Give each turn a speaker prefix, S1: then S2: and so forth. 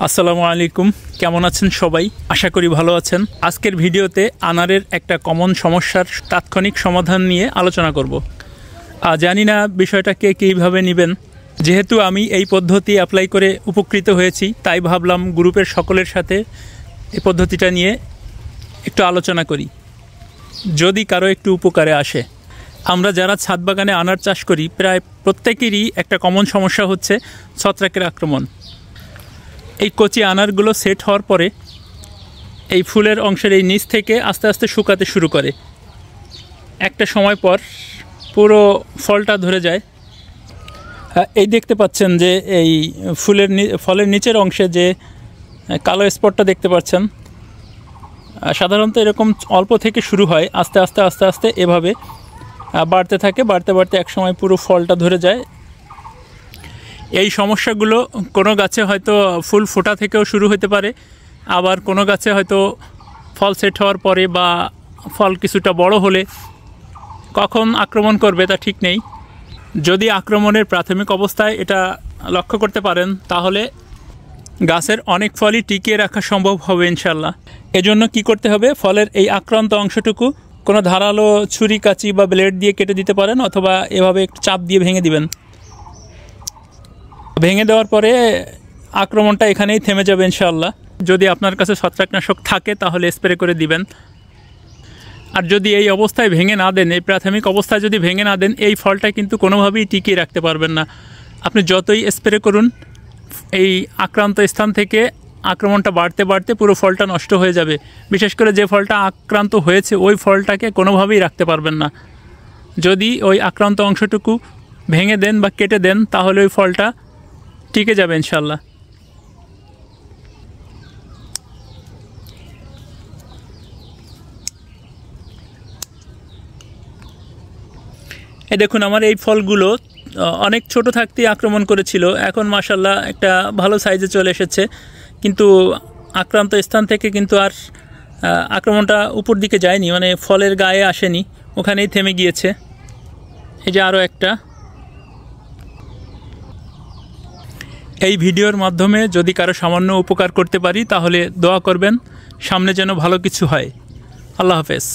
S1: আসসালামু আলাইকুম, কেমন আছেন সবাই? আশা করি ভালো আছেন। আজকের ভিডিওতে আনারের একটা কমন সমস্যার তাৎক্ষণিক সমাধান নিয়ে আলোচনা করব। জানি না বিষয়টাকে কীভাবে নেবেন। যেহেতু আমি এই পদ্ধতি অ্যাপ্লাই করে উপকৃত হয়েছি, তাই ভাবলাম গ্রুপের সকলের সাথে এই পদ্ধতিটা নিয়ে একটু আলোচনা করি, যদি কারো একটু উপকারে আসে। আমরা যারা ছাদ বাগানে আনার চাষ করি, প্রায় প্রত্যেকেরই একটা কমন সমস্যা হচ্ছে ছত্রাকের আক্রমণ। এই কচি আনারগুলো সেট হওয়ার পরে এই ফুলের অংশের এই নিচ থেকে আস্তে আস্তে শুকাতে শুরু করে। একটা সময় পর পুরো ফলটা ধরে যায়। এই দেখতে পাচ্ছেন যে এই ফলের নিচের অংশে যে কালো স্পটটা দেখতে পাচ্ছেন, সাধারণত এরকম অল্প থেকে শুরু হয়, আস্তে আস্তে আস্তে আস্তে এভাবে বাড়তে থাকে। বাড়তে বাড়তে এক সময় পুরো ফলটা ধরে যায়। এই সমস্যাগুলো কোনো গাছে হয়তো ফুল ফোটা থেকেও শুরু হতে পারে, আবার কোনো গাছে হয়তো ফল সেট হওয়ার পরে বা ফল কিছুটা বড় হলে কখন আক্রমণ করবে তা ঠিক নেই। যদি আক্রমণের প্রাথমিক অবস্থায় এটা লক্ষ্য করতে পারেন, তাহলে গাছের অনেক ফলই টিকিয়ে রাখা সম্ভব হবে ইনশাল্লাহ। এজন্য কি করতে হবে, ফলের এই আক্রান্ত অংশটুকু কোনো ধারালো ছুরি, কাঁচি বা ব্লেড দিয়ে কেটে দিতে পারেন, অথবা এভাবে একটু চাপ দিয়ে ভেঙে দিবেন। ভেঙে দেওয়ার পরে আক্রমণটা এখানেই থেমে যাবে ইনশাআল্লাহ। যদি আপনার কাছে ছত্রাকনাশক থাকে তাহলে স্প্রে করে দিবেন। আর যদি এই অবস্থায় ভেঙে না দেন, এই প্রাথমিক অবস্থায় যদি ভেঙে না দেন, এই ফলটা কিন্তু কোনোভাবেই টিকিয়ে রাখতে পারবেন না। আপনি যতই স্প্রে করুন, এই আক্রান্ত স্থান থেকে আক্রমণটা বাড়তে বাড়তে পুরো ফলটা নষ্ট হয়ে যাবে। বিশেষ করে যে ফলটা আক্রান্ত হয়েছে ওই ফলটাকে কোনোভাবেই রাখতে পারবেন না। যদি ওই আক্রান্ত অংশটুকু ভেঙে দেন বা কেটে দেন, তাহলে ওই ফলটা টিকে যাবে ইনশাল্লাহ। এই দেখুন, আমার এই ফলগুলো অনেক ছোট থাকতেই আক্রমণ করেছিল, এখন মাশাল্লাহ একটা ভালো সাইজে চলে এসেছে। কিন্তু আক্রান্ত স্থান থেকে কিন্তু আর আক্রমণটা উপর দিকে যায়নি, মানে ফলের গায়ে আসেনি, ওখানেই থেমে গিয়েছে। এই যে আরও একটা। এই ভিডিওর মাধ্যমে যদি কারো সামান্য উপকার করতে পারি তাহলে দোয়া করবেন, সামনে যেন ভালো কিছু হয়। আল্লাহ হাফেজ।